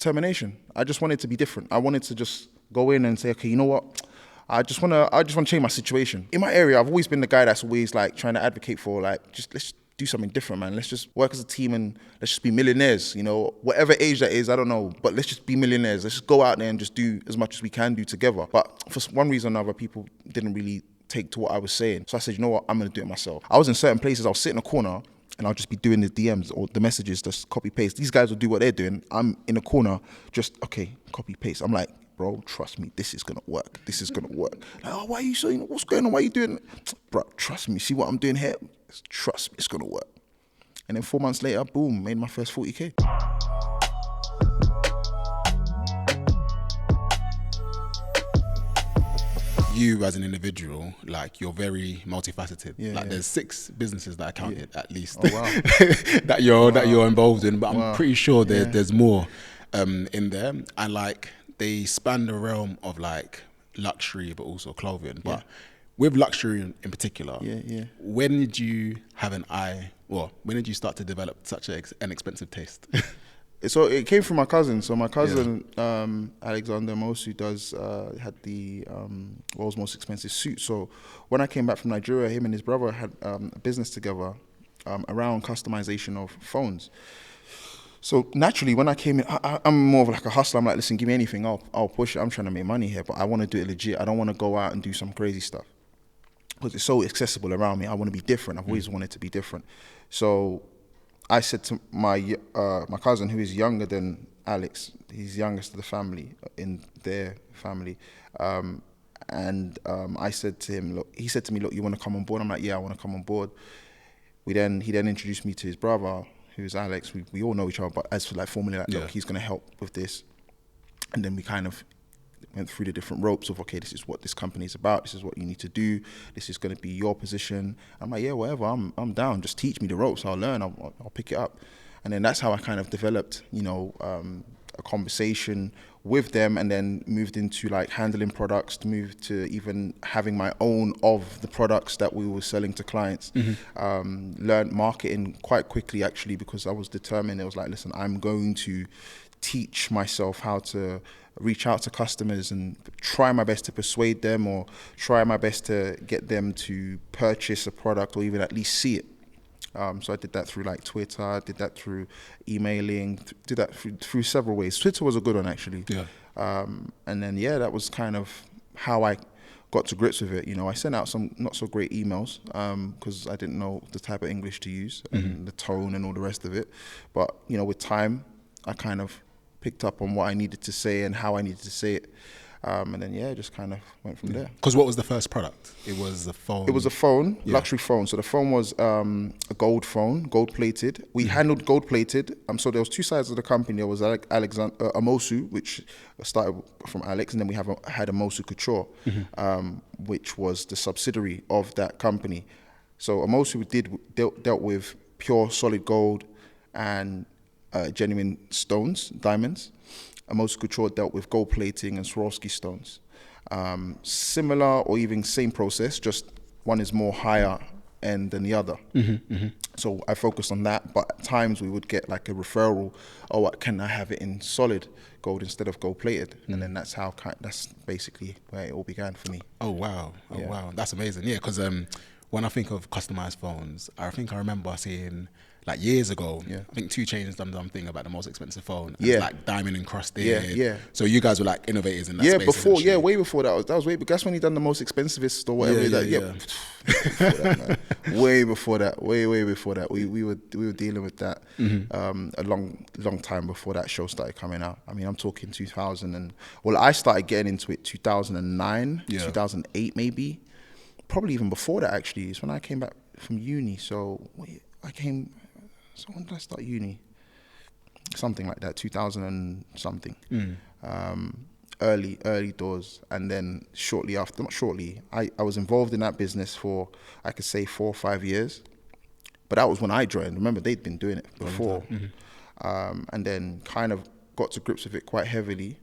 determination. I just wanted to be different. I wanted to just go in and say, okay, you know what? I just want to change my situation. In my area, I've always been the guy that's always like trying to advocate for like, let's do something different, man. Let's just work as a team and let's just be millionaires, you know, whatever age that is, I don't know, but let's just be millionaires. Let's just go out there and just do as much as we can do together. But for one reason or another, people didn't really take to what I was saying. So I said, you know what, I'm going to do it myself. I was in certain places, I'll sit in a corner and I'll just be doing the DMs or the messages, just copy paste. These guys will do what they're doing. I'm in a corner, just, okay, copy paste. I'm like, bro, trust me, this is going to work. This is going to work. Like, oh, why are you saying, what's going on? Why are you doing it? Bro, trust me, see what I'm doing here? Trust me, it's going to work. And then 4 months later, boom, made my first 40K. You as an individual, like you're very multifaceted. There's 6 businesses that I counted at least that you're involved in, but I'm pretty sure there's more in there. And like they span the realm of like luxury, but also clothing. But with luxury in particular, when did you have an eye, or when did you start to develop such an expensive taste? So it came from my cousin. So my cousin, Alexander Mosu, had the world's most expensive suit. So when I came back from Nigeria, him and his brother had a business together around customization of phones. So naturally, when I came in, I'm more of like a hustler. I'm like, listen, give me anything, I'll push it. I'm trying to make money here, but I want to do it legit. I don't want to go out and do some crazy stuff because it's so accessible around me. I want to be different. I've always wanted to be different. So I said to my cousin, who is younger than Alex, he's youngest of the family, in their family, I said to him, look, he said to me, look, you want to come on board? I'm like, yeah, I want to come on board. He then introduced me to his brother, who's Alex. We all know each other, but as for like formally, like, look, he's going to help with this. And then we kind of went through the different ropes of, okay, this is what this company is about. This is what you need to do. This is going to be your position. I'm like, yeah, whatever. I'm down. Just teach me the ropes. I'll learn. I'll pick it up. And then that's how I kind of developed, a conversation with them, and then moved into like handling products, moved to even having my own of the products that we were selling to clients. Learned marketing quite quickly, actually, because I was determined. It was like, listen, I'm going to teach myself how to reach out to customers and try my best to persuade them, or try my best to get them to purchase a product, or even at least see it. So I did that through like Twitter, I did that through emailing, did that through several ways. Twitter was a good one, actually. And then, that was kind of how I got to grips with it. I sent out some not so great emails because I didn't know the type of English to use and the tone and all the rest of it. But, with time, I kind of picked up on what I needed to say and how I needed to say it. And then, just kind of went from there. Because what was the first product? It was a phone? It was a phone, luxury phone. So the phone was a gold phone, gold-plated. We handled gold-plated. So there was 2 sides of the company. There was Alexander Amosu, which started from Alex, and then we had Amosu Couture, which was the subsidiary of that company. So Amosu dealt with pure solid gold and genuine stones, diamonds. Amosu Couture dealt with gold plating and Swarovski stones. Similar or even same process, just one is more higher end than the other. So I focused on that, but at times we would get like a referral, can I have it in solid gold instead of gold plated? And then that's basically where it all began for me. Oh wow, that's amazing. Yeah, because when I think of customized phones, I remember seeing, like years ago, I think 2 Chainz done something about the most expensive phone. And it's like diamond encrusted. So you guys were like innovators in that space. Way before that. That was way. But that's when he done the most expensivest or whatever. Before that, man. Way before that. Way before that. We were dealing with that a long time before that show started coming out. I mean, I'm talking 2000 I started getting into it 2009, 2008 maybe. Probably even before that, actually. It's when I came back from uni. So when did I start uni? Something like that, 2000 and something. Early doors. And then shortly after, I was involved in that business for, I could say, 4 or 5 years. But that was when I joined. Remember, they'd been doing it before. And then kind of got to grips with it quite heavily.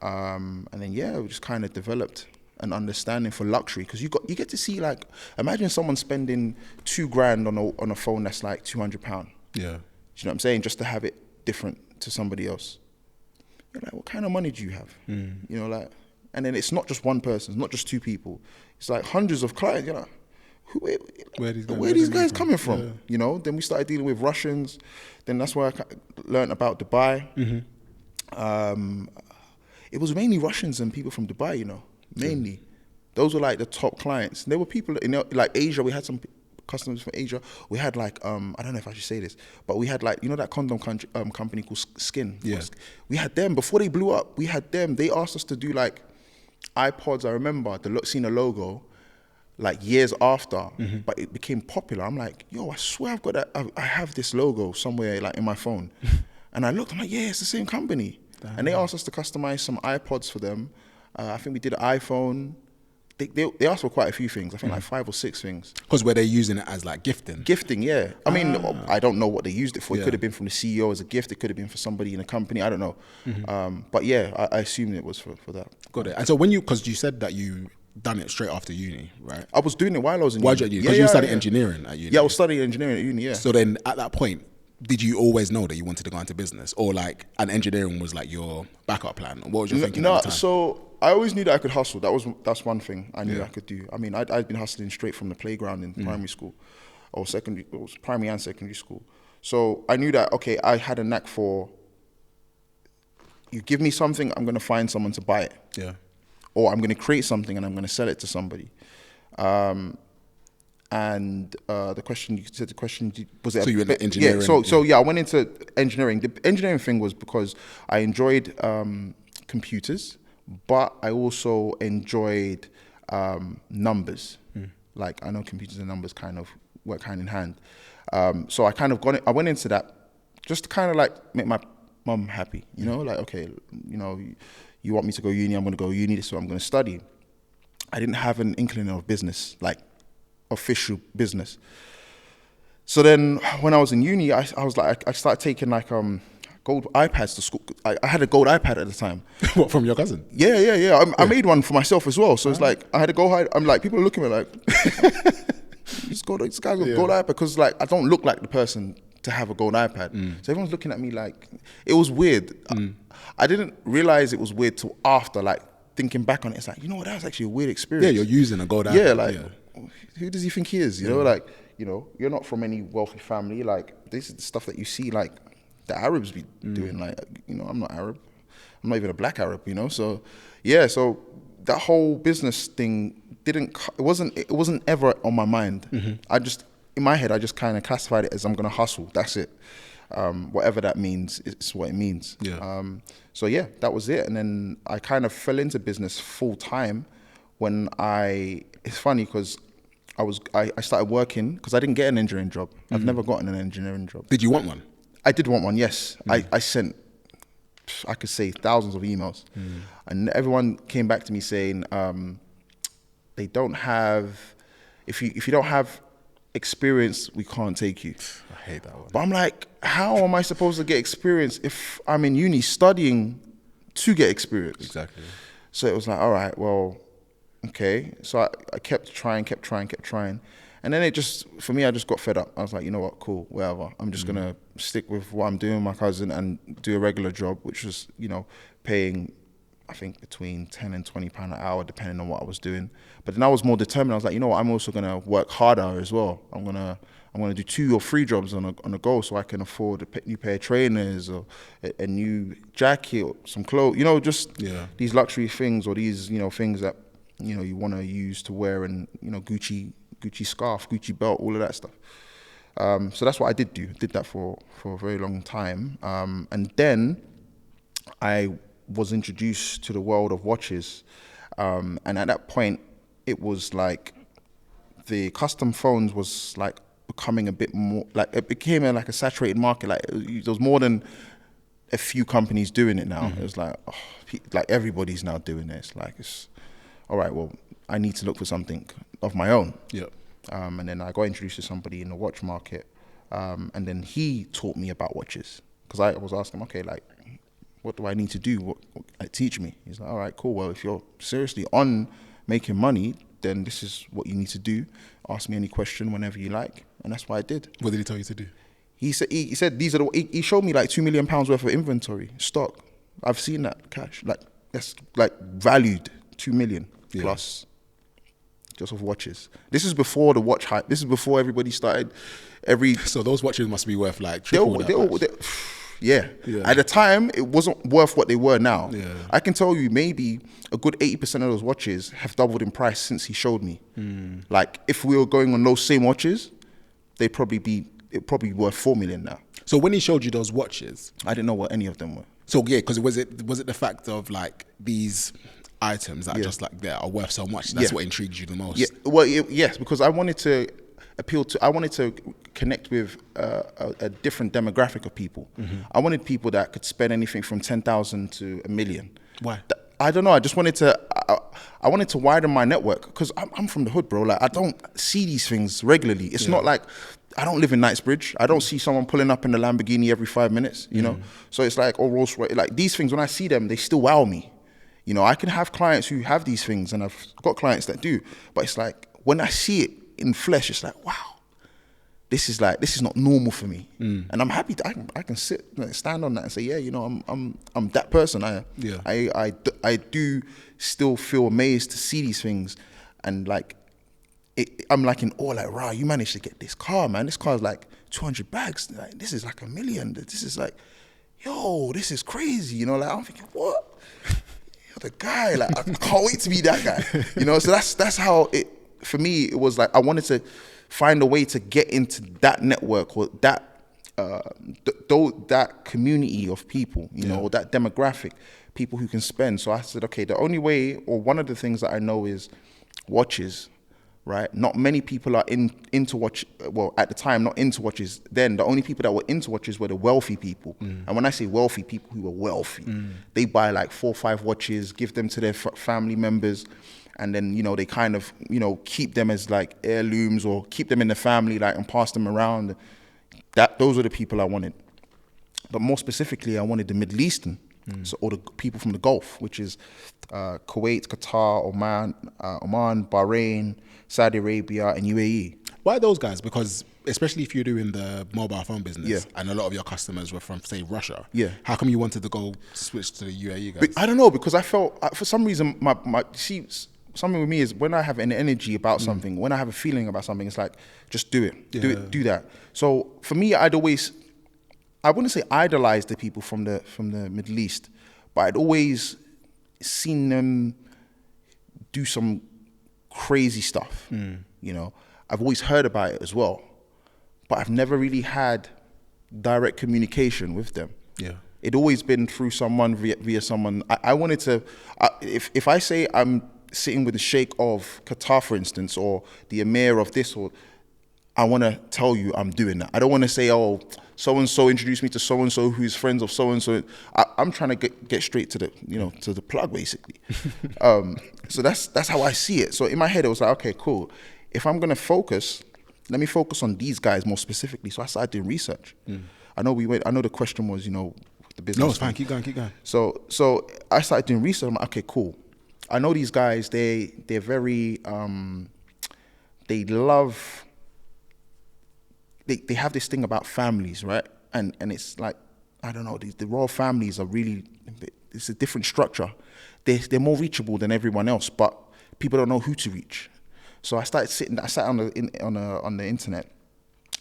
And then, we just kind of developed an understanding for luxury, because you get to see, like, imagine someone spending $2,000 on a phone that's like £200. Do you know what I'm saying? Just to have it different to somebody else. kind of money do you have? You know, like, and then it's not just one person, it's not just two people. It's like hundreds of clients, you know. Where are these guys coming from? Yeah. You know, then we started dealing with Russians. Then that's where I learned about Dubai. It was mainly Russians and people from Dubai, you know, mainly. Those were like the top clients. And there were people, you know, like Asia, we had some customers from Asia. We had like, I don't know if I should say this, but we had like, you know, that condom company called Skin? Yeah. We had them, before they blew up, we had them. They asked us to do like iPods, I remember, seeing the logo, like years after, but it became popular. I'm like, yo, I swear I've got that, I have this logo somewhere like in my phone. And I looked, I'm like, yeah, it's the same company. Damn. And they asked us to customize some iPods for them. I think we did an iPhone. They asked for quite a few things. I think like 5 or 6 things. Because were they using it as like gifting? Gifting, yeah. I mean, I don't know what they used it for. It could have been from the CEO as a gift. It could have been for somebody in a company. I don't know. But yeah, I assumed it was for that. Got it. And so because you said that you done it straight after uni, right? I was doing it while I was in uni. Why'd you at uni? Because you studied engineering at uni. Yeah, I was studying engineering at uni, yeah. So then at that point, did you always know that you wanted to go into business, or like, and engineering was like your backup plan? What was your thinking at the time? So I always knew that I could hustle. That's one thing I knew I could do. I mean, I'd been hustling straight from the playground in primary school, or secondary, it was primary and secondary school. So I knew that, okay, I had a knack for, you give me something, I'm going to find someone to buy it. Yeah. Or I'm going to create something and I'm going to sell it to somebody. And the question, you said the question, was it? So you went into engineering? Yeah, so yeah, I went into engineering. The engineering thing was because I enjoyed computers, but I also enjoyed numbers. Like, I know computers and numbers kind of work hand in hand. So I kind of I went into that just to kind of like make my mum happy, you know, like, okay, you know, you want me to go uni, I'm going to go uni, this is what I'm going to study. I didn't have an inkling of business, like official business. So then when I was in uni, I was like, I started taking like gold iPads to school. I had a gold iPad at the time. What, from your cousin? Yeah. I made one for myself as well. So it's like, I had a gold iPad. I'm like, people are looking at me like, this guy's got a gold iPad, because like, I don't look like the person to have a gold iPad. So everyone's looking at me like, it was weird. I didn't realize it was weird till after, like thinking back on it, it's like, you know what, that was actually a weird experience. Yeah, you're using a gold iPad. Yeah, like, who does he think he is? You know, like, you know, you're not from any wealthy family. Like, this is the stuff that you see, like, the Arabs be doing. Like, you know, I'm not Arab. I'm not even a black Arab, you know? So, yeah, so that whole business thing it wasn't ever on my mind. I just, in my head, I just kind of classified it as I'm going to hustle. That's it. Whatever that means, it's what it means. Yeah. So yeah, that was it. And then I kind of fell into business full time when it's funny because I started working, because I didn't get an engineering job. I've never gotten an engineering job. Did you want one? I did want one, yes. I sent, I could say, thousands of emails. And everyone came back to me saying, they don't have, if you don't have experience, we can't take you. I hate that one. But I'm like, how am I supposed to get experience if I'm in uni studying to get experience? Exactly. So it was like, all right, well, okay. So I kept trying. And then for me, I just got fed up. I was like, you know what, cool, whatever. I'm just gonna stick with what I'm doing with my cousin and do a regular job, which was, you know, paying, I think, between 10 and 20 pound an hour, depending on what I was doing. But then I was more determined. I was like, you know what, I'm also gonna work harder as well. I'm gonna do 2 or 3 jobs on a go, so I can afford a new pair of trainers or a new jacket or some clothes, you know, just these luxury things, or these, you know, things that, you know, you want to use to wear, and, you know, Gucci scarf, Gucci belt, all of that stuff. So that's what I did do. Did that for a very long time. And then I was introduced to the world of watches. And at that point, it was like the custom phones was like becoming a bit more, like it became like a saturated market. Like there was more than a few companies doing it now. It was like, like everybody's now doing this. Like, it's all right, well, I need to look for something of my own. Yep. And then I got introduced to somebody in the watch market. And then he taught me about watches, because I was asking him, okay, like, what do I need to do? What teach me? He's like, all right, cool. Well, if you're seriously on making money, then this is what you need to do. Ask me any question whenever you like. And that's what I did. What did he tell you to do? He said these are he showed me like £2 million worth of inventory, stock. I've seen that cash. Like, that's like valued 2 million plus just of watches. This is before the watch hype. This is before everybody started So those watches must be worth like triple that. Yeah. At the time, it wasn't worth what they were now. Yeah. I can tell you maybe a good 80% of those watches have doubled in price since he showed me. Like, if we were going on those same watches, it'd probably be worth 4 million now. So when he showed you those watches, I didn't know what any of them were. So yeah, because was it the fact of like these items that are just like there are worth so much? That's what intrigued you the most. Yeah. Well, yes, because I wanted to connect with a different demographic of people. I wanted people that could spend anything from 10,000 to $1 million. Why? I don't know. I just wanted to. I wanted to widen my network because I'm from the hood, bro. Like, I don't see these things regularly. It's not like I don't live in Knightsbridge. I don't see someone pulling up in a Lamborghini every 5 minutes. You know, so it's like, or Rolls Royce. Like, these things, when I see them, they still wow me. You know, I can have clients who have these things, and I've got clients that do. But it's like, when I see it in flesh, it's like, wow. This is not normal for me, and I'm happy that I can stand on that and say, yeah, you know, I'm that person. I do still feel amazed to see these things, and like, I'm like in awe, like, wow, you managed to get this car, man. This car's like 200 bags. Like, this is like $1 million. This is like, yo, this is crazy. You know, like, I'm thinking, what? You're the guy. Like, I can't wait to be that guy. You know, so that's how it. For me, it was like I wanted to find a way to get into that network or that that community of people, you know, or that demographic, people who can spend. So I said, okay, the only way, or one of the things that I know is watches, right? Not many people are into watch. Well, at the time, not into watches. Then the only people that were into watches were the wealthy people. And when I say wealthy, people who were wealthy, they buy like 4 or 5 watches, give them to their family members. And then, you know, they kind of, you know, keep them as like heirlooms or keep them in the family, like, and pass them around. Those are the people I wanted. But more specifically, I wanted the Middle Eastern, so, or the people from the Gulf, which is Kuwait, Qatar, Oman, Bahrain, Saudi Arabia, and UAE. Why those guys? Because especially if you're doing the mobile phone business and a lot of your customers were from, say, Russia, how come you wanted to go switch to the UAE guys? I don't know, because I felt, for some reason, something with me is when I have an energy about something, when I have a feeling about something, it's like, just do it, do that. So for me, I wouldn't say idolize the people from the Middle East, but I'd always seen them do some crazy stuff. You know, I've always heard about it as well, but I've never really had direct communication with them. It'd always been through someone, via someone. I wanted to, if I say I'm sitting with the Sheikh of Qatar, for instance, or the Emir of this, or I want to tell you I'm doing that. I don't want to say, oh, so-and-so introduced me to so-and-so who's friends of so-and-so. I'm trying to get straight to the, you know, to the plug, basically. So that's how I see it. So in my head, it was like, okay, cool. If I'm going to focus, let me focus on these guys more specifically. So I started doing research. I know the question was, you know, the business. No, it's fine. Keep going. So I started doing research. I'm like, okay, cool. I know these guys, they're very, they have this thing about families, right? And it's like, I don't know, the royal families are really, it's a different structure. They're more reachable than everyone else, but people don't know who to reach. So I sat on the internet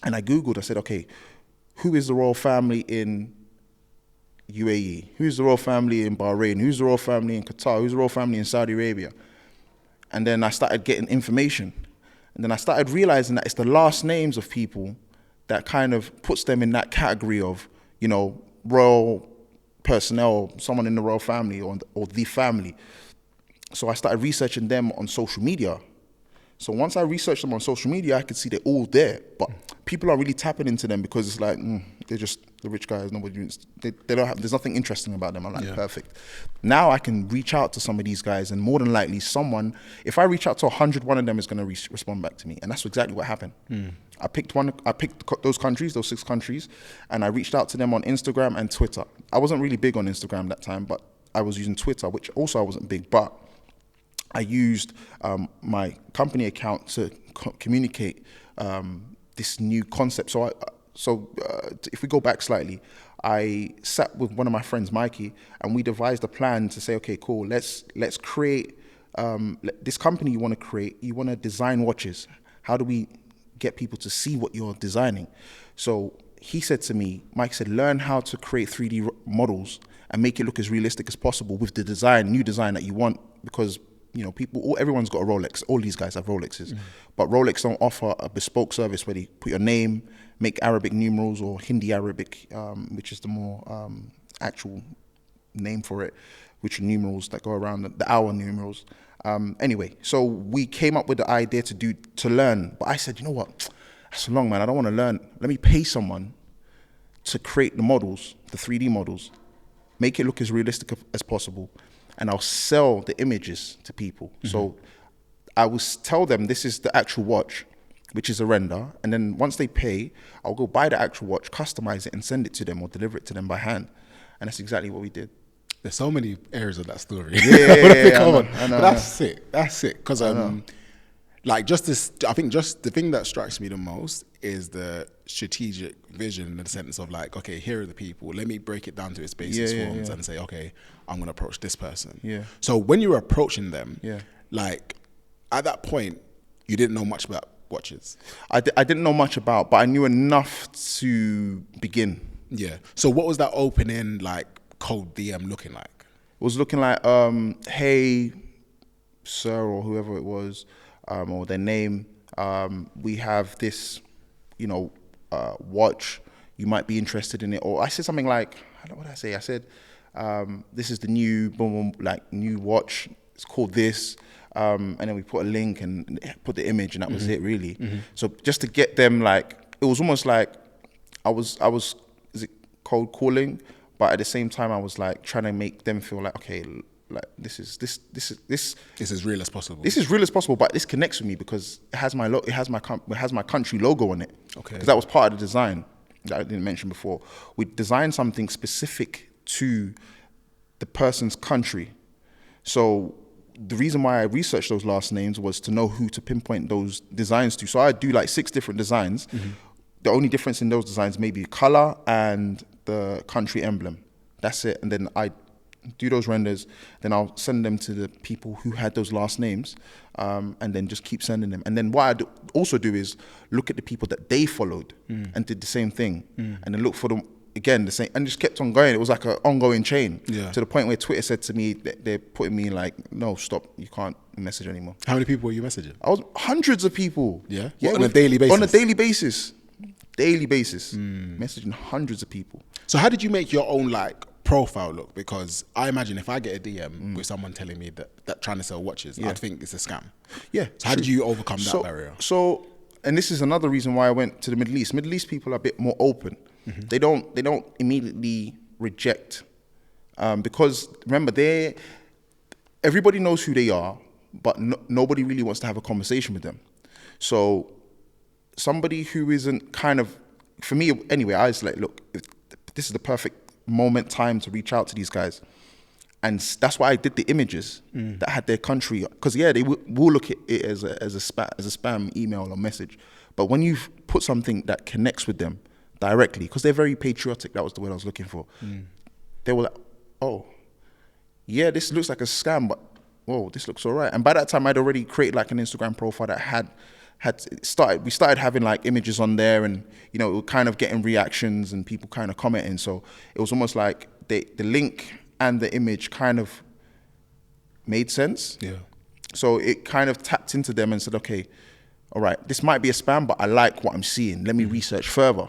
and I Googled, I said, okay, who is the royal family in UAE? Who's the royal family in Bahrain? Who's the royal family in Qatar? Who's the royal family in Saudi Arabia? And then I started getting information. And then I started realizing that it's the last names of people that kind of puts them in that category of, you know, royal personnel, someone in the royal family or the family. So I started researching them on social media. So once I researched them on social media, I could see they're all there. But people are really tapping into them because it's like, they're just the rich guys. Nobody, they don't have, there's nothing interesting about them. I'm like, perfect. Now I can reach out to some of these guys, and more than likely someone, if I reach out to 100, one of them is going to respond back to me. And that's exactly what happened. I picked those countries, those 6 countries, and I reached out to them on Instagram and Twitter. I wasn't really big on Instagram that time, but I was using Twitter, which also I wasn't big, but I used my company account to communicate this new concept. So if we go back slightly, I sat with one of my friends, Mikey, and we devised a plan to say, okay, cool, let's create this company you want to create. You want to design watches. How do we get people to see what you're designing? So he said to me, Mike said, learn how to create 3D models and make it look as realistic as possible with the new design that you want, because everyone's got a Rolex. All these guys have Rolexes, but Rolex don't offer a bespoke service where they put your name, make Arabic numerals or Hindi Arabic, which is the more actual name for it, which are numerals that go around the hour numerals. Anyway, so we came up with the idea to learn, but I said, you know what? That's long, man. I don't want to learn. Let me pay someone to create the models, the 3D models, make it look as realistic as possible, and I'll sell the images to people. So I will tell them this is the actual watch, which is a render, and then once they pay, I'll go buy the actual watch, customize it, and send it to them or deliver it to them by hand. And that's exactly what we did. There's so many areas of that story. I know. That's it. Because like just this, I think just the thing that strikes me the most is the strategic vision in the sense of like, okay, here are the people. Let me break it down to its basic forms and say, okay, I'm going to approach this person. Yeah. So when you were approaching them, like at that point, you didn't know much about watches. I didn't know much about, but I knew enough to begin. Yeah. So what was that opening like cold DM looking like? It was looking like, hey, sir, or whoever it was, or their name, we have this, watch, you might be interested in it. Or I said something like, what did I say? I said, this is the new, new watch, it's called this. And then we put a link and put the image, and that was it really. So just to get them, like, it was almost like I was, is it cold calling? But at the same time, I was like trying to make them feel like, okay, like this is real as possible. This is real as possible, but this connects with me because it has my country logo on it. Okay. Because that was part of the design that I didn't mention before. We designed something specific to the person's country. So the reason why I researched those last names was to know who to pinpoint those designs to. So I do like 6 different designs. The only difference in those designs may be color and the country emblem. That's it. And then I do those renders, then I'll send them to the people who had those last names, and then just keep sending them. And then what I also do is look at the people that they followed and did the same thing, and then look for them again, the same, and just kept on going. It was like an ongoing chain to the point where Twitter said to me that they're putting me like, no, stop, you can't message anymore. How many people were you messaging? I was hundreds of people. Yeah, on a daily basis? On a daily basis. Messaging hundreds of people. So how did you make your own like profile look? Because I imagine if I get a DM with someone telling me that trying to sell watches, I'd think it's a scam. Yeah. So how did you overcome that barrier? So, and this is another reason why I went to the Middle East. Middle East people are a bit more open. They don't immediately reject, because remember, everybody knows who they are, but nobody really wants to have a conversation with them. So somebody who isn't for me anyway, I was like, look, this is the perfect time to reach out to these guys. And that's why I did the images that had their country, because they will look at it as a spam email or message. But when you put something that connects with them directly, because they're very patriotic, that was the word I was looking for. They were like, oh, yeah, this looks like a scam, but whoa, this looks all right. And by that time, I'd already created like an Instagram profile that we started having like images on there, and it was kind of getting reactions and people kind of commenting. So it was almost like the link and the image kind of made sense. Yeah. So it kind of tapped into them and said, okay, all right, this might be a spam, but I like what I'm seeing. Let me research further.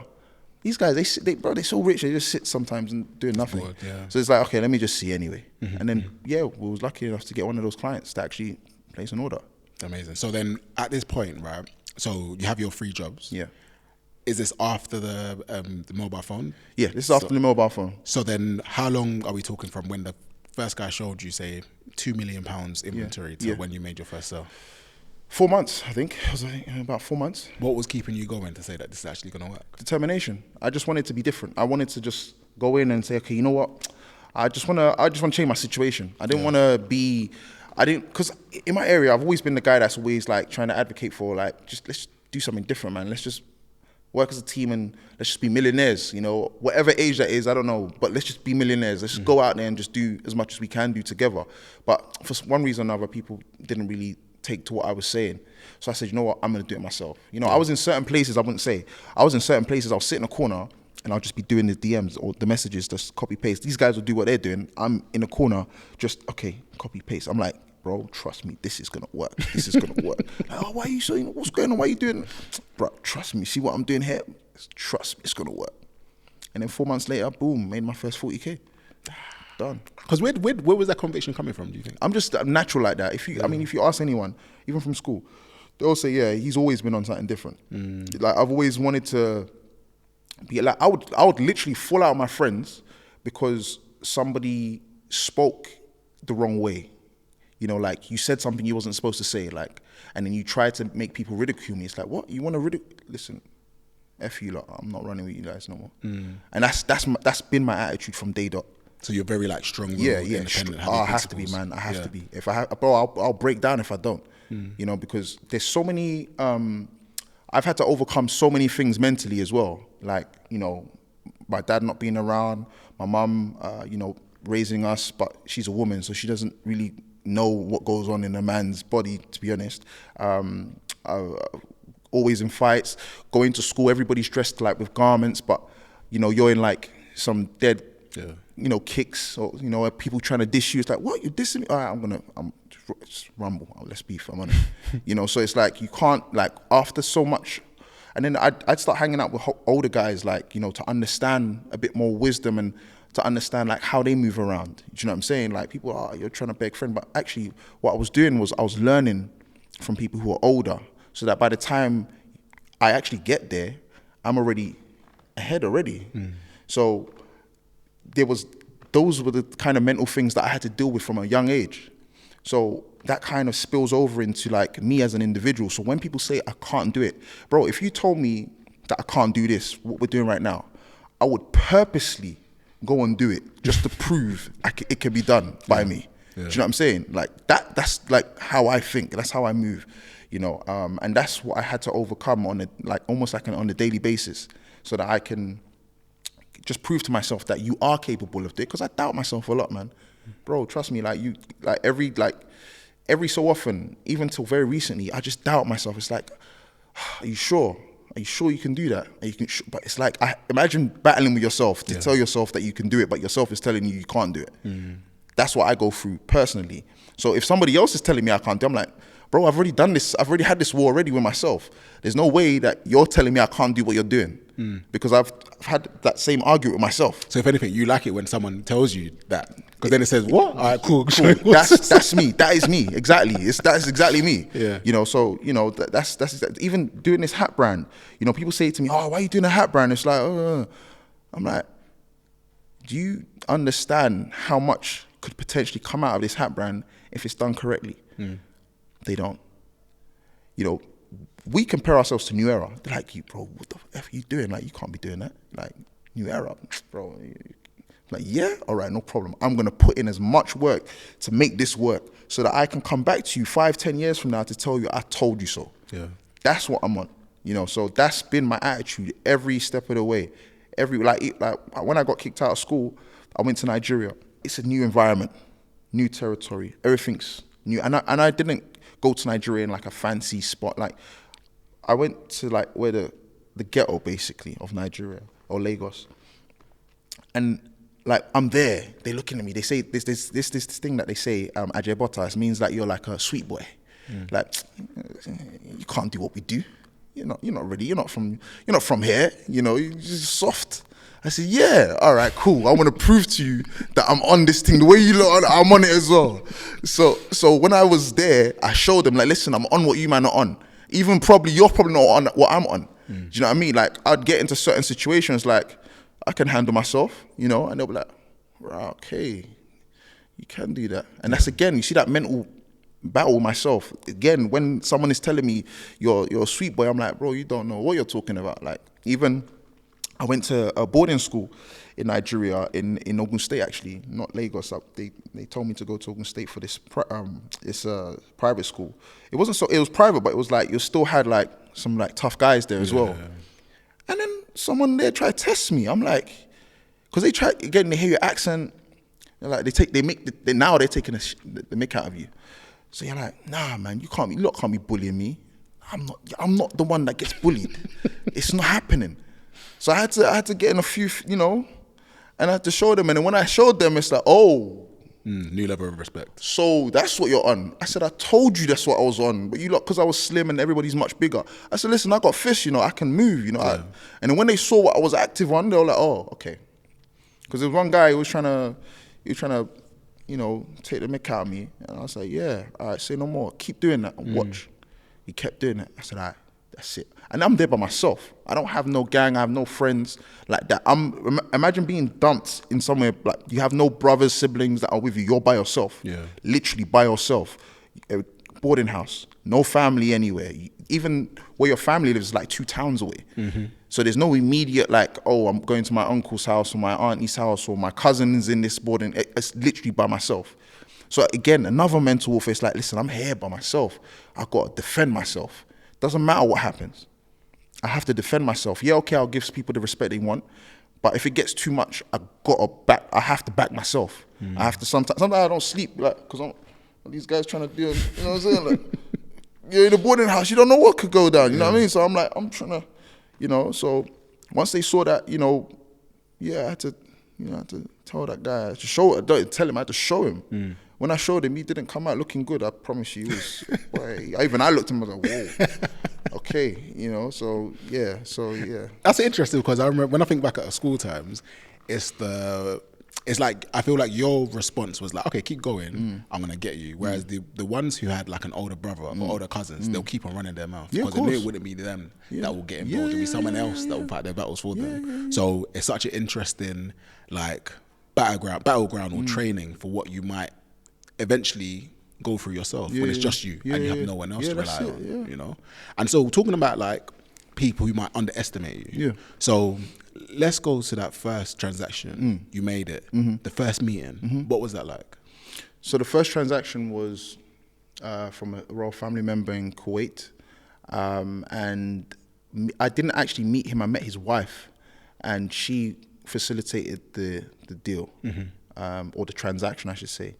These guys, they're so rich, they just sit sometimes and do nothing. Bored, yeah. So it's like, okay, let me just see anyway. And then, we was lucky enough to get one of those clients to actually place an order. Amazing. So then at this point, right, so you have your 3 jobs. Yeah. Is this after the mobile phone? Yeah, this is after the mobile phone. So then how long are we talking from when the first guy showed you, say, £2 million inventory to when you made your first sale? 4 months, I think. It was about 4 months. What was keeping you going to say that this is actually going to work? Determination. I just wanted to be different. I wanted to just go in and say, okay, you know what? I just want to change my situation. I didn't want to be... because in my area, I've always been the guy that's always like trying to advocate for like, let's do something different, man. Let's just work as a team and let's just be millionaires, you know, whatever age that is, I don't know, but let's just be millionaires. Let's just go out there and just do as much as we can do together. But for one reason or another, people didn't really take to what I was saying. So I said, you know what, I'm going to do it myself. You know, I was in certain places, I wouldn't say. I was in certain places, I'll sit in a corner and I'll just be doing the DMs or the messages, just copy paste. These guys will do what they're doing. I'm in a corner, just, okay, copy paste. I'm like, bro, trust me, this is going to work. This is going to work. Like, oh, why are you saying, what's going on? Why are you doing? Bro, trust me, see what I'm doing here? Trust me, it's going to work. And then 4 months later, boom, made my first 40K. Done. Because where was that conviction coming from, do you think? I'm just natural like that. I mean, if you ask anyone, even from school, they'll say, yeah, he's always been on something different. Like, I've always wanted to be like, I would literally fall out with my friends because somebody spoke the wrong way. You know, like, you said something you wasn't supposed to say, like, and then you try to make people ridicule me. It's like, what? You want to ridicule? Listen, F you lot, I'm not running with you guys no more. And that's been my attitude from day dot. So you're very like strong, independent. I have to be, man. I have to be. If I have, bro, I'll break down if I don't. You know, because there's so many. I've had to overcome so many things mentally as well. Like, you know, my dad not being around, my mum, you know, raising us, but she's a woman, so she doesn't really know what goes on in a man's body, to be honest. Always in fights, going to school, everybody's dressed like with garments, but, you know, you're in like some dead, you know, kicks, or, you know, people trying to dish you. It's like, what, you're dissing me? All right, I'm just rumble. Let's beef, I'm on it. You know, so it's like, you can't, like, after so much, and then I'd start hanging out with older guys, like, you know, to understand a bit more wisdom and to understand like how they move around. Do you know what I'm saying? Like, people, you're trying to beg friend, but actually what I was doing was I was learning from people who are older, so that by the time I actually get there, I'm already ahead already. So those were the kind of mental things that I had to deal with from a young age. So that kind of spills over into like me as an individual. So when people say I can't do it, bro, if you told me that I can't do this, what we're doing right now, I would purposely go and do it just to prove it can be done by me. Do you know what I'm saying? Like that's like how I think. That's how I move. You know, and that's what I had to overcome on on a daily basis, so that I can just prove to myself that you are capable of it. Because I doubt myself a lot, man. Bro, trust me. Every so often, even till very recently, I just doubt myself. It's like, are you sure? Are you sure you can do that? But it's like, imagine battling with yourself to tell yourself that you can do it, but yourself is telling you can't do it. That's what I go through personally. So if somebody else is telling me I can't do it, I'm like, bro, I've already done this. I've already had this war already with myself. There's no way that you're telling me I can't do what you're doing, because I've had that same argument with myself. So if anything, you like it when someone tells you that, because then it says, what? All right, cool. That's me. That is me. Exactly. That's exactly me. Yeah. You know, so, you know, that's even doing this hat brand. You know, people say to me, oh, why are you doing a hat brand? It's like, I'm like, do you understand how much could potentially come out of this hat brand if it's done correctly? They don't. You know, we compare ourselves to New Era. They're like, you, bro, what the F are you doing? Like, you can't be doing that. Like, New Era, bro. Like, yeah, all right, no problem. I'm going to put in as much work to make this work so that I can come back to you 5-10 years from now to tell you I told you so. Yeah. That's what I'm on. You know, so that's been my attitude every step of the way. Like when I got kicked out of school, I went to Nigeria. It's a new environment, new territory. Everything's new. And I didn't go to Nigeria in like a fancy spot. Like, I went to like where the ghetto basically of Nigeria, or Lagos. And like, I'm there, they're looking at me, they say this thing that they say, Ajebota, it means like you're like a sweet boy. Like, you can't do what we do. You're not ready, you're not from here, you know, you're just soft. I said, yeah, all right, cool. I want to prove to you that I'm on this thing. The way you look, I'm on it as well. So when I was there, I showed them, like, listen, I'm on what you man are on. Even you're probably not on what I'm on. Do you know what I mean? Like, I'd get into certain situations, like, I can handle myself, you know, and they'll be like, right, okay, you can do that. And that's, again, you see that mental battle with myself. Again, when someone is telling me you're a sweet boy, I'm like, bro, you don't know what you're talking about. Like, even I went to a boarding school in Nigeria, in Ogun State, actually, not Lagos. They told me to go to Ogun State for this private school. It was private, but it was like, you still had like some like tough guys there as well. And then someone there tried to test me. I'm like, because they try, again, they hear your accent. They're like, now they're taking the mick out of you. So you're like, nah, man, you lot can't be bullying me. I'm not the one that gets bullied. It's not happening. So I had to get in a few, and I had to show them. And then when I showed them, it's like, oh. New level of respect. So that's what you're on. I said, I told you that's what I was on. But you lot, because I was slim and everybody's much bigger. I said, listen, I got fists, I can move, Yeah. And then when they saw what I was active on, they were like, oh, okay. Because there was one guy who was trying to, take the mick out of me. And I was like, yeah, all right, say no more. Keep doing that and watch. He kept doing it. I said, all right, that's it. And I'm there by myself. I don't have no gang. I have no friends like that. Imagine being dumped in somewhere, like you have no brothers, siblings that are with you. You're by yourself. Yeah. Literally by yourself. Boarding house. No family anywhere. Even where your family lives is like 2 towns away. Mm-hmm. So there's no immediate like, oh, I'm going to my uncle's house or my auntie's house or my cousin's in this boarding. It's literally by myself. So again, another mental warfare. It's like, listen, I'm here by myself. I've got to defend myself. Doesn't matter what happens. I have to defend myself. Yeah, okay, I'll give people the respect they want. But if it gets too much, I have to back myself. I have to sometimes I don't sleep, like, because these guys trying to do, you know what I'm saying? Like, you're in a boarding house, you don't know what could go down, you know what I mean? So I'm like, I'm trying to, so once they saw that, I had to tell that guy, tell him, I had to show him. When I showed him, he didn't come out looking good. I promise you, he was, boy, I looked at him, I was like, whoa. Okay, so yeah. That's interesting because I remember when I think back at school times, it's like, I feel like your response was like, okay, keep going, I'm going to get you. Whereas the ones who had like an older brother or older cousins, they'll keep on running their mouth because they knew it wouldn't be them that will get involved. It'll be someone else that will fight their battles for them. So it's such an interesting like battleground or training for what you might eventually go through yourself when it's just you and you have no one else to rely on, And so talking about like people who might underestimate you. So let's go to that first transaction. You made it. The first meeting. What was that like? So the first transaction was from a royal family member in Kuwait. And I didn't actually meet him. I met his wife and she facilitated the deal, or the transaction, I should say.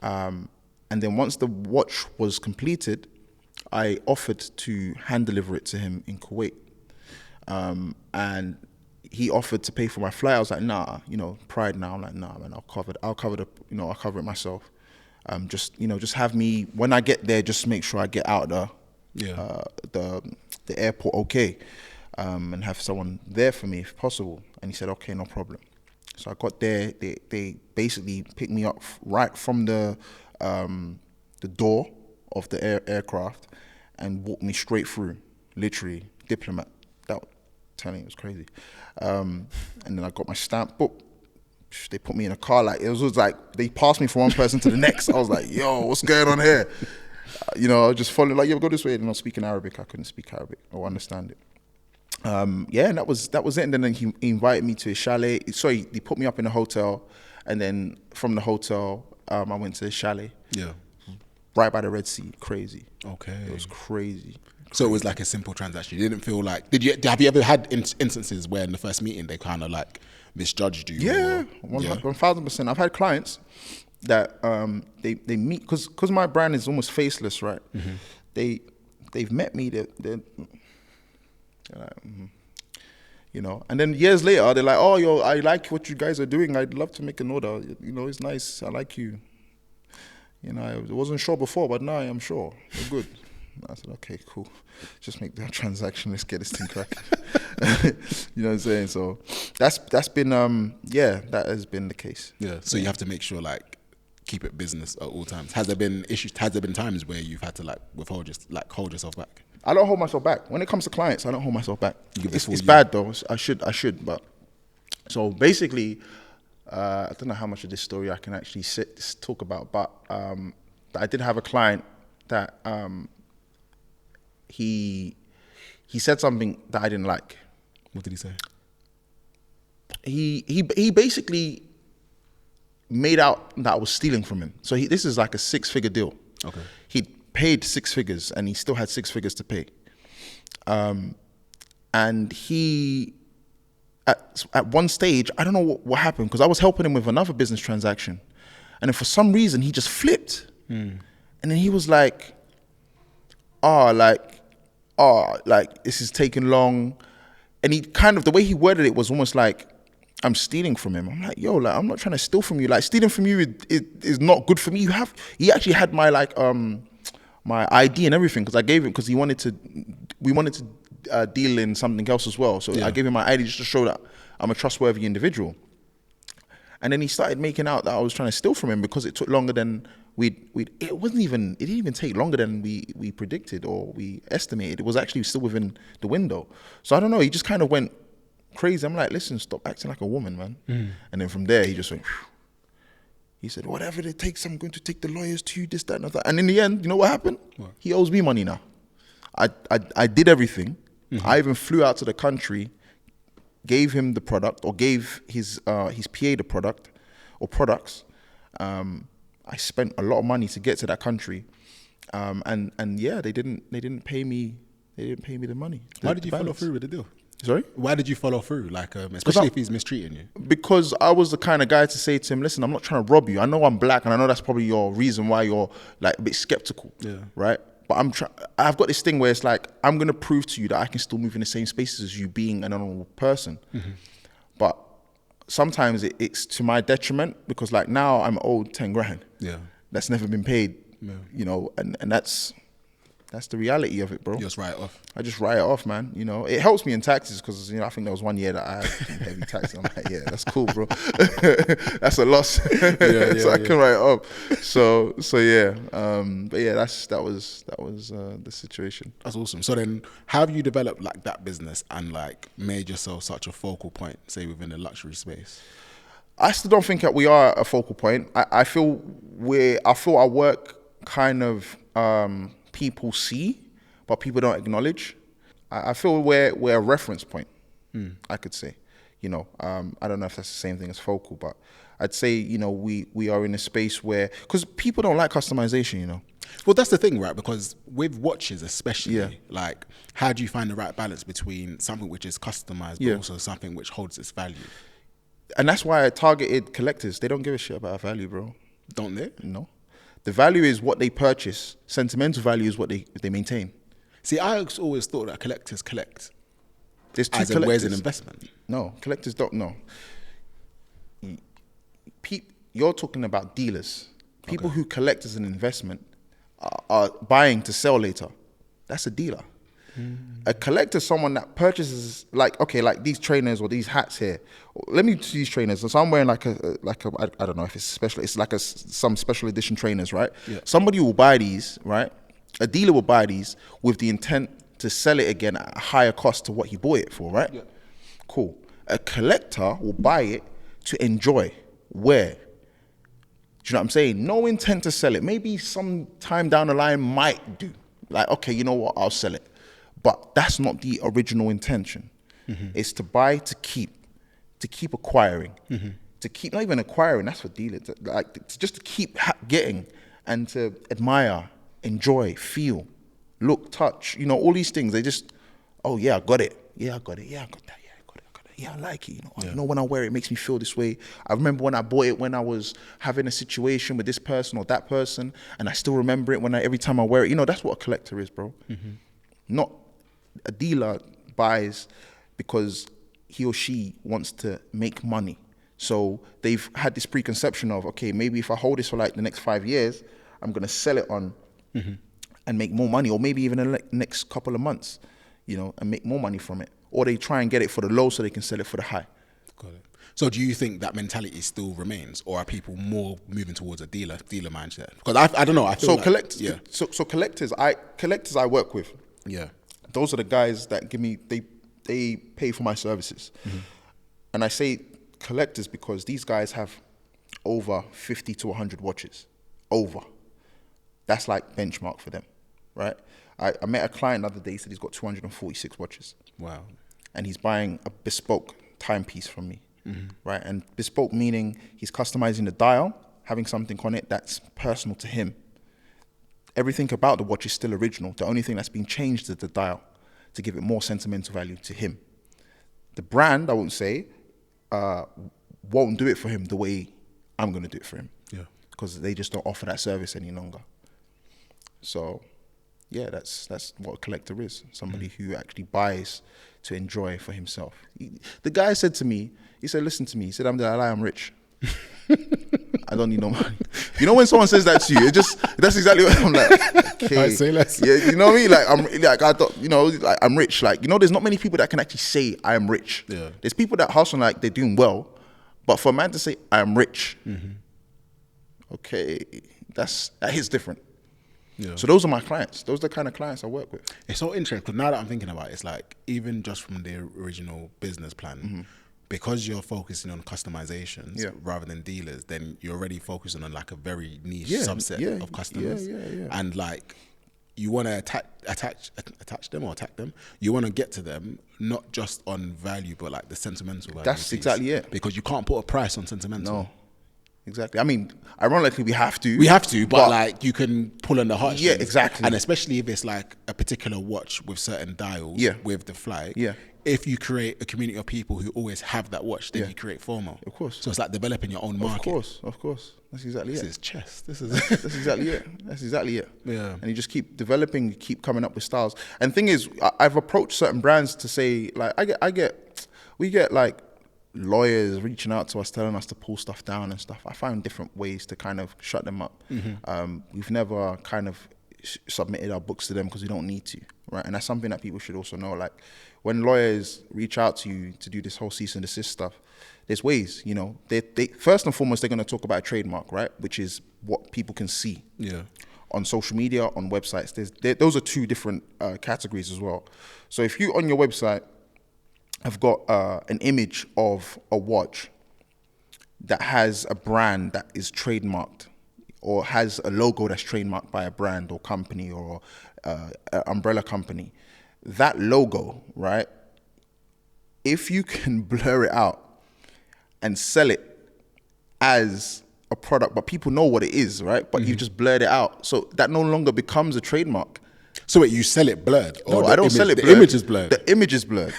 And then once the watch was completed, I offered to hand deliver it to him in Kuwait. And he offered to pay for my flight. I was like, nah, pride now. I'm like, nah, man, I'll cover it myself. Just have me, when I get there, just make sure I get out the airport okay. And have someone there for me if possible. And he said, okay, no problem. So I got there, they basically picked me up right from the door of the aircraft and walked me straight through, literally, diplomat. Telling you, it was crazy. And then I got my stamp book. They put me in a car, like, it was like, they passed me from one person to the next. I was like, yo, what's going on here? I was just following, like, yo, go this way. And I was speaking Arabic. I couldn't speak Arabic or understand it. And that was it. And then he invited me to his chalet. Sorry, they put me up in a hotel, and then from the hotel, I went to his chalet. Yeah, right by the Red Sea. Crazy. Okay, it was crazy. So it was like a simple transaction. You didn't feel like. Have you ever had instances where in the first meeting they kind of like misjudged you? Yeah, 1,000%. I've had clients that they meet because my brand is almost faceless, right? They've met me. They're like, and then years later, they're like, oh, yo, I like what you guys are doing. I'd love to make an order. It's nice. I like you. I wasn't sure before, but now I am sure. You're good. I said, okay, cool. Just make that transaction. Let's get this thing cracking. You know what I'm saying? So that's been, that has been the case. Yeah. So you have to make sure, like, keep it business at all times. Has there been issues? Has there been times where you've had to like hold yourself back? I don't hold myself back. When it comes to clients, I don't hold myself back. It's bad though. I should. But so basically, I don't know how much of this story I can actually talk about. But I did have a client that he said something that I didn't like. What did he say? He basically made out that I was stealing from him. So this is like a 6-figure deal. Okay. He paid 6 figures and he still had 6 figures to pay. And And he, at one stage, I don't know what happened, because I was helping him with another business transaction. And then for some reason, he just flipped. And then he was like, this is taking long. And he kind of, the way he worded it was almost like, I'm stealing from him. I'm like, yo, like, I'm not trying to steal from you. Like, stealing from you is not good for me. He actually had my, like, my ID and everything, because I gave him, because we wanted to deal in something else as well. So I gave him my ID just to show that I'm a trustworthy individual. And then he started making out that I was trying to steal from him because it took longer than it didn't even take longer than we predicted or we estimated. It was actually still within the window. So I don't know, he just kind of went crazy. I'm like, listen, stop acting like a woman, man. And then from there, he just went, phew. He said, whatever it takes, I'm going to take the lawyers to you, this, that, and that. And in the end, you know what happened? What? He owes me money now. I did everything. I even flew out to the country, gave him the product, or gave his PA the product or products. I spent a lot of money to get to that country, and yeah, they didn't pay me. They didn't pay me the money. Why did you follow through with the deal? Sorry? Why did you follow through? Like, especially if he's mistreating you? Because I was the kind of guy to say to him, listen, I'm not trying to rob you. I know I'm black, and I know that's probably your reason why you're like a bit skeptical. Yeah. Right? But I've got this thing where it's like, I'm going to prove to you that I can still move in the same spaces as you being an normal person. But sometimes it's to my detriment, because like now I'm owed 10 grand. Yeah. That's never been paid, you know, and that's the reality of it, bro. You just write it off. I just write it off, man. You know, it helps me in taxes, because, you know, I think there was one year that I had heavy taxes. I'm like, yeah, that's cool, bro. That's a loss. So I can write it off. So yeah. But yeah, that was the situation. That's awesome. So then, how have you developed like that business and like made yourself such a focal point, say within the luxury space? I still don't think that we are a focal point. I feel our work kind of people see, but people don't acknowledge. I feel we're a reference point, I could say. You know, I don't know if that's the same thing as focal, but I'd say, you know, we are in a space where, because people don't like customization, you know. Well, that's the thing, right? Because with watches especially, like, how do you find the right balance between something which is customized, but also something which holds its value? And that's why I targeted collectors. They don't give a shit about our value, bro. Don't they? No. The value is what they purchase. Sentimental value is what they maintain. See, I always thought that collectors collect. There's two collectors. Where's an investment? No, collectors don't know. You're talking about dealers. People who collect as an investment are buying to sell later. That's a dealer. A collector is someone that purchases, like these trainers or these hats here. Let me use these trainers. So I'm wearing like a I don't know if it's special. It's like some special edition trainers, right? Yeah. Somebody will buy these, right? A dealer will buy these with the intent to sell it again at a higher cost to what he bought it for, right? Yeah. Cool. A collector will buy it to enjoy, wear. Do you know what I'm saying? No intent to sell it. Maybe some time down the line might do. Like, okay, you know what? I'll sell it. But that's not the original intention. It's to buy, to keep acquiring, to keep, not even acquiring, that's for dealers, like just to keep getting and to admire, enjoy, feel, look, touch, you know, all these things. They just, oh yeah, I got it. Yeah, I got it. Yeah, I got that. Yeah, I got it. Yeah, I like it. You know, you know, when I wear it, it makes me feel this way. I remember when I bought it when I was having a situation with this person or that person, and I still remember it every time I wear it. You know, that's what a collector is, bro. Not a dealer buys because he or she wants to make money. So they've had this preconception of, okay, maybe if I hold this for like the next 5 years, I'm going to sell it on and make more money, or maybe even in the next couple of months, you know, and make more money from it. Or they try and get it for the low so they can sell it for the high. Got it. So do you think that mentality still remains, or are people more moving towards a dealer mindset? Because I don't know. I feel so like, collectors, so collectors I work with. Yeah. Those are the guys that give me, they pay for my services. And I say collectors because these guys have over 50 to 100 watches. Over. That's like benchmark for them, right? I met a client the other day, he said he's got 246 watches. Wow. And he's buying a bespoke timepiece from me, right? And bespoke meaning he's customizing the dial, having something on it that's personal to him. Everything about the watch is still original. The only thing that's been changed is the dial to give it more sentimental value to him. The brand, I won't say, won't do it for him the way I'm going to do it for him. Yeah. Because they just don't offer that service any longer. So, yeah, that's what a collector is. Somebody who actually buys to enjoy for himself. The guy said to me, he said, listen to me. He said, I'm rich. I don't need no money. You know when someone says that to you, that's exactly what I'm like. Okay, I say less. Yeah, you know what I mean? Like I'm rich. Like, you know, there's not many people that can actually say I am rich. Yeah. There's people that hustle like they're doing well, but for a man to say I am rich, okay, that hits different. Yeah. So those are my clients. Those are the kind of clients I work with. It's so interesting because now that I'm thinking about it, it's like even just from the original business plan, because you're focusing on customizations rather than dealers, then you're already focusing on like a very niche subset of customers. And like you want to attach them or attack them. You want to get to them not just on value, but like the sentimental value. That's exactly it. Because you can't put a price on sentimental. No. Exactly. I mean, ironically, we have to. We have to, but like you can pull on the heartstrings. Yeah, exactly. And especially if it's like a particular watch with certain dials with the flag. Yeah. If you create a community of people who always have that watch, then you create FOMO. Of course. So it's like developing your own market. Of course. That's exactly it. This is chess. That's exactly it. That's exactly it. Yeah. And you just keep developing, you keep coming up with styles. And the thing is, I've approached certain brands to say, like, we get like lawyers reaching out to us, telling us to pull stuff down and stuff. I find different ways to kind of shut them up. We've never kind of submitted our books to them because we don't need to, right? And that's something that people should also know. Like, when lawyers reach out to you to do this whole cease and desist stuff, there's ways, you know. They first and foremost, they're going to talk about a trademark, right? Which is what people can see on social media, on websites. Those are two different categories as well. So if you, on your website, have got an image of a watch that has a brand that is trademarked, or has a logo that's trademarked by a brand or company or an umbrella company, that logo, right, if you can blur it out and sell it as a product, but people know what it is, right? But you've just blurred it out. So that no longer becomes a trademark. So wait, you sell it blurred? No, I don't sell it blurred. The image is blurred? The image is blurred.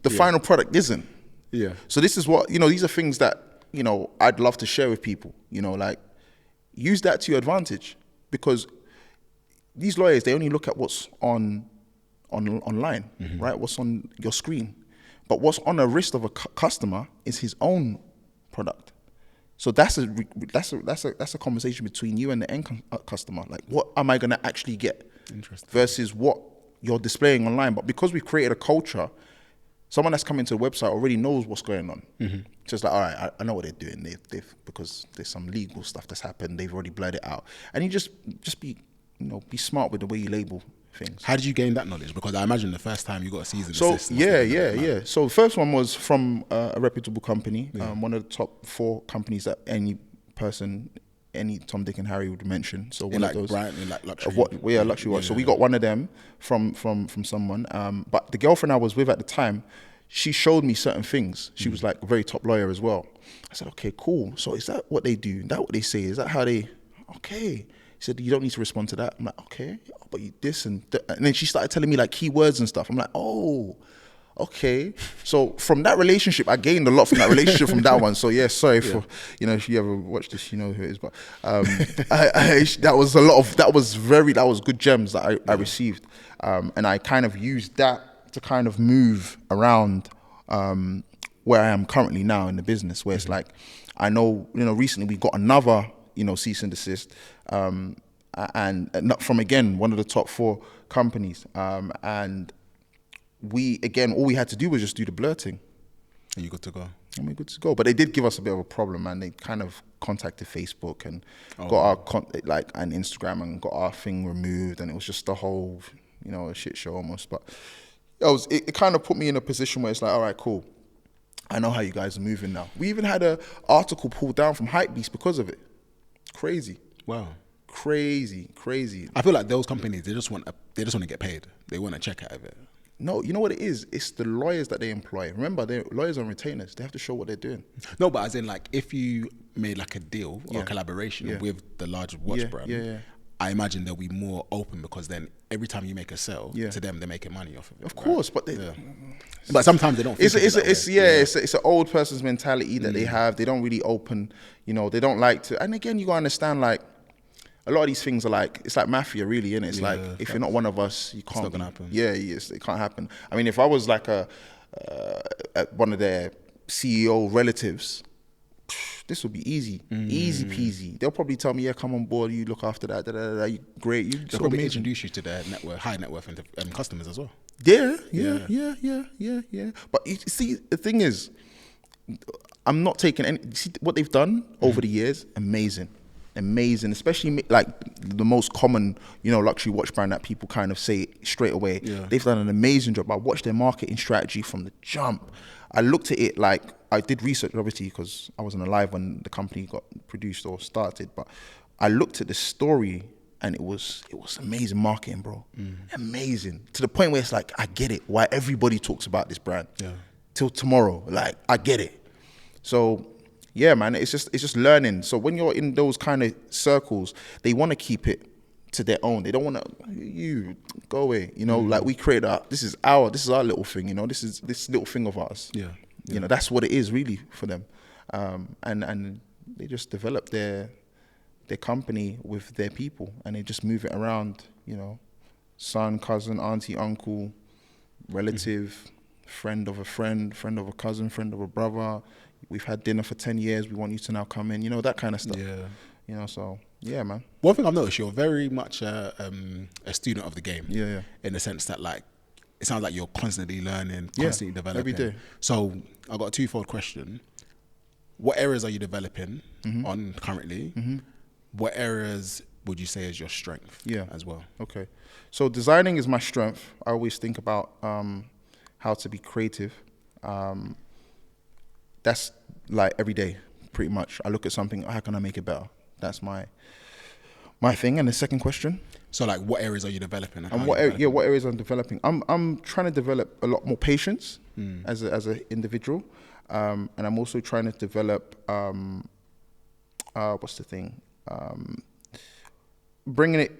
The final product isn't. Yeah. So this is what, you know, these are things that, you know, I'd love to share with people, you know, like, use that to your advantage, because these lawyers, they only look at what's online, right? What's on your screen. But what's on the wrist of a customer is his own product. So that's a conversation between you and the end customer. Like, what am I going to actually get versus what you're displaying online? But because we've created a culture, someone that's coming to the website already knows what's going on. Just like, all right, I know what they're doing. They've because there's some legal stuff that's happened. They've already blurred it out. And you just be, you know, be smart with the way you label things. How did you gain that knowledge? Because I imagine the first time you got a season assist. Yeah. So the first one was from a reputable company, one of the top 4 companies that any person, any Tom, Dick, and Harry would mention. So one of those, in like luxury. Luxury watch. So we got one of them from someone. But the girlfriend I was with at the time, she showed me certain things. She was like a very top lawyer as well. I said, okay, cool. So is that what they do? Is that what they say? Is that how they? Okay. He said, you don't need to respond to that. I'm like, okay, but you this and that. And then she started telling me like keywords and stuff. I'm like, oh, okay. So from that relationship, I gained a lot from that relationship from that one. So yeah, sorry for, you know, if you ever watch this, you know who it is. But that was good gems that I received. And I kind of used that to kind of move around where I am currently now in the business, where it's like, I know, you know, recently we got another, you know, cease and desist, and not from, again, one of the top 4 companies. And we, again, all we had to do was just do the blurting. And you good to go? And we're good to go. But they did give us a bit of a problem, and they kind of contacted Facebook and got our and Instagram, and got our thing removed, and it was just a whole, you know, a shit show almost. But it kind of put me in a position where it's like, all right, cool. I know how you guys are moving now. We even had an article pulled down from Hypebeast because of it. Crazy. Wow. Crazy. I feel like those companies, they just want to get paid. They want a check out of it. No, you know what it is? It's the lawyers that they employ. Remember, they're lawyers on retainers. They have to show what they're doing. No, but as in, like, if you made like a deal or a collaboration with the large watch brand, I imagine they'll be more open, because then every time you make a sale, to them, they're making money off of it. Of course, but but sometimes they don't think it's an old person's mentality that they have. They don't really open, you know, they don't like to. And again, you gotta understand, like, a lot of these things are like, it's like mafia, really, innit? It's like, if you're not one of us, you can't. It's not gonna happen. Yeah, yes, it can't happen. I mean, if I was like one of their CEO relatives, this will be easy, easy peasy. They'll probably tell me, yeah, come on board, you look after that, you great. They'll probably introduce you to their high net worth customers as well. Yeah. But you see, the thing is, I'm not taking any, see what they've done over the years, amazing, especially like the most common, you know, luxury watch brand that people kind of say straight away. They've done an amazing job. I watched their marketing strategy from the jump. I looked at it like, I did research, obviously, because I wasn't alive when the company got produced or started, but I looked at the story, and it was amazing marketing, bro. Amazing. To the point where it's like, I get it, why everybody talks about this brand. Till tomorrow, like, I get it. So, yeah, man, it's just learning. So when you're in those kind of circles, they want to keep it to their own. They don't want to, you go away, you know, like we created this is our little thing, you know, this is this little thing of ours. You know, that's what it is really for them. And they just develop their company with their people, and they just move it around, you know, son, cousin, auntie, uncle, relative, friend of a friend, friend of a cousin, friend of a brother. We've had dinner for 10 years. We want you to now come in, you know, that kind of stuff. You know, so yeah, man. One thing I've noticed, you're very much a student of the game. In the sense that, like, it sounds like you're constantly learning, constantly developing. Every day. So I've got a twofold question. What areas are you developing on currently? What areas would you say is your strength as well? Okay. So designing is my strength. I always think about how to be creative. That's like every day, pretty much. I look at something, how can I make it better? That's my thing. And the second question? So, like, what areas are you developing? And what areas I'm developing? I'm trying to develop a lot more patience as an individual, and I'm also trying to develop what's the thing?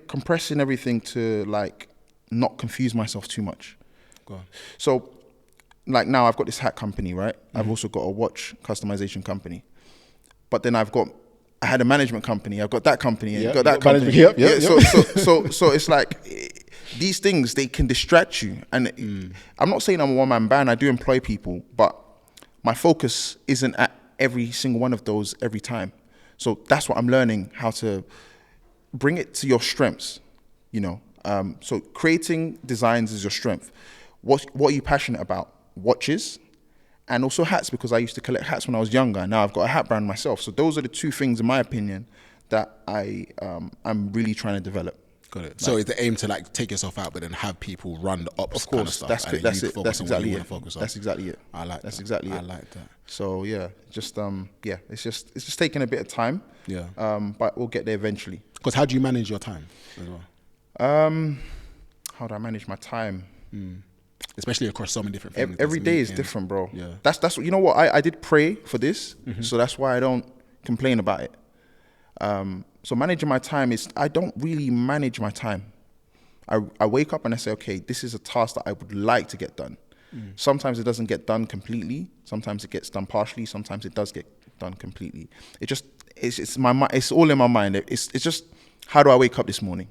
Compressing everything to, like, not confuse myself too much. Go on. So, like, now I've got this hat company, right? I've also got a watch customization company, but then I had a management company. I've got that company. And got that company. So it's like these things, they can distract you. And I'm not saying I'm a one-man band. I do employ people, but my focus isn't at every single one of those every time. So that's what I'm learning, how to bring it to your strengths, you know. So creating designs is your strength. What are you passionate about? Watches. And also hats, because I used to collect hats when I was younger. Now I've got a hat brand myself. So those are the two things, in my opinion, that I'm really trying to develop. Got it. Like, so is the aim to, like, take yourself out, but then have people run the ops kind of stuff? That's it. That's exactly it. That's exactly it. I like that. That's exactly it. I like that. So yeah, just it's just taking a bit of time. But we'll get there eventually. Because how do you manage your time as well? How do I manage my time? Especially across so many different things. Every day is different, bro. That's you know what, I did pray for this, so that's why I don't complain about it. So managing my time I don't really manage my time. I wake up and I say, okay, this is a task that I would like to get done. Sometimes it doesn't get done completely. Sometimes it gets done partially. Sometimes it does get done completely. It's my mind. It's all in my mind. It's just, how do I wake up this morning?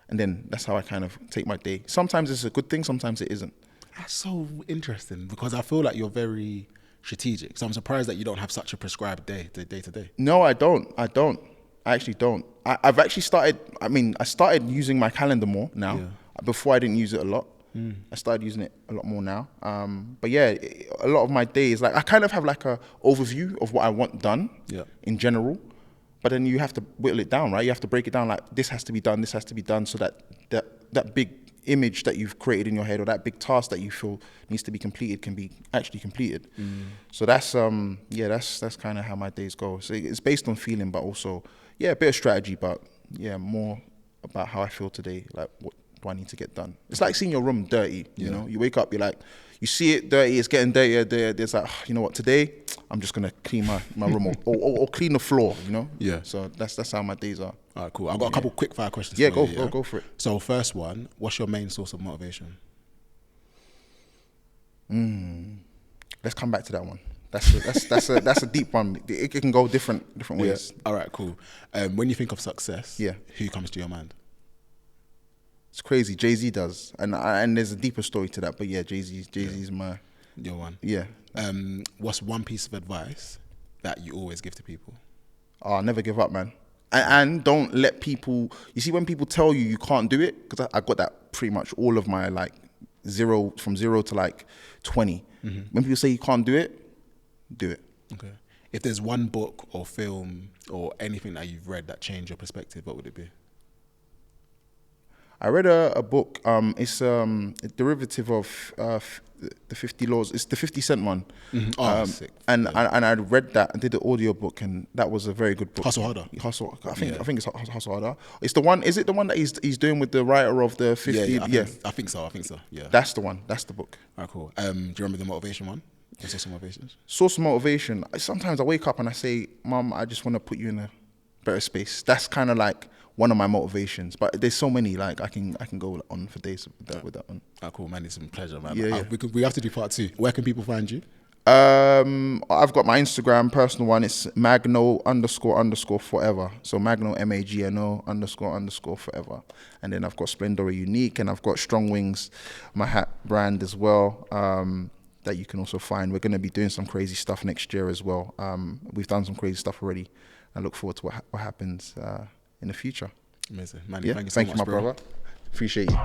And then that's how I kind of take my day. Sometimes it's a good thing, sometimes it isn't. That's so interesting, because I feel like you're very strategic. So I'm surprised that you don't have such a prescribed day to day. No, I don't. I actually don't. I've actually I started using my calendar more now. Before I didn't use it a lot. I started using it a lot more now. But yeah, a lot of my days, like, I kind of have like a overview of what I want done in general. But then you have to whittle it down, right? You have to break it down, like, this has to be done, so that big image that you've created in your head, or that big task that you feel needs to be completed, can be actually completed. So that's that's kind of how my days go. So it's based on feeling, but also a bit of strategy, but more about how I feel today. Like, what do I need to get done? It's like seeing your room dirty, you know? You wake up, you're like, you see it dirty, it's getting dirtier. There's like, you know what, today, I'm just going to clean my room or clean the floor, you know? Yeah. So that's how my days are. All right, cool. I've got a couple quick fire questions Yeah, for you. Go for it. So first one, what's your main source of motivation? Let's come back to that one. That's a deep one. It can go different ways. All right, cool. When you think of success, Yeah, who comes to your mind? It's crazy. Jay-Z does, and there's a deeper story to that. But yeah, Jay-Z's your one. Yeah. What's one piece of advice that you always give to people? Oh, never give up, man. And don't let people. You see, when people tell you can't do it, because I got that pretty much all of my like from zero to like 20. When people say you can't do it, do it. Okay. If there's one book or film or anything that you've read that changed your perspective, what would it be? I read a book. It's a derivative of the 50 Laws. It's the 50 Cent one. Sick. And I read that and did the audio book, and that was a very good book. Hustle Harder. I think it's Hustle Harder. It's the one. Is it the one that he's doing with the writer of the 50? I think so. Yeah. That's the one. That's the book. All right, cool. Do you remember the motivation one? The source of motivations? Source of motivation. Sometimes I wake up and I say, "Mom, I just want to put you in a better space." That's kind of like one of my motivations, but there's so many. Like I can go on for days with that one. Oh, cool, man. It's a pleasure, man. Yeah. We have to do part 2. Where can people find you? I've got my Instagram personal one. It's Magno__forever. So Magno MAGNO__forever. And then I've got Splendore Unique, and I've got Strong Wings, my hat brand as well. That you can also find. We're going to be doing some crazy stuff next year as well. We've done some crazy stuff already. I look forward to what happens in the future. Amazing. Manny, thank you so much, my brother. Appreciate you.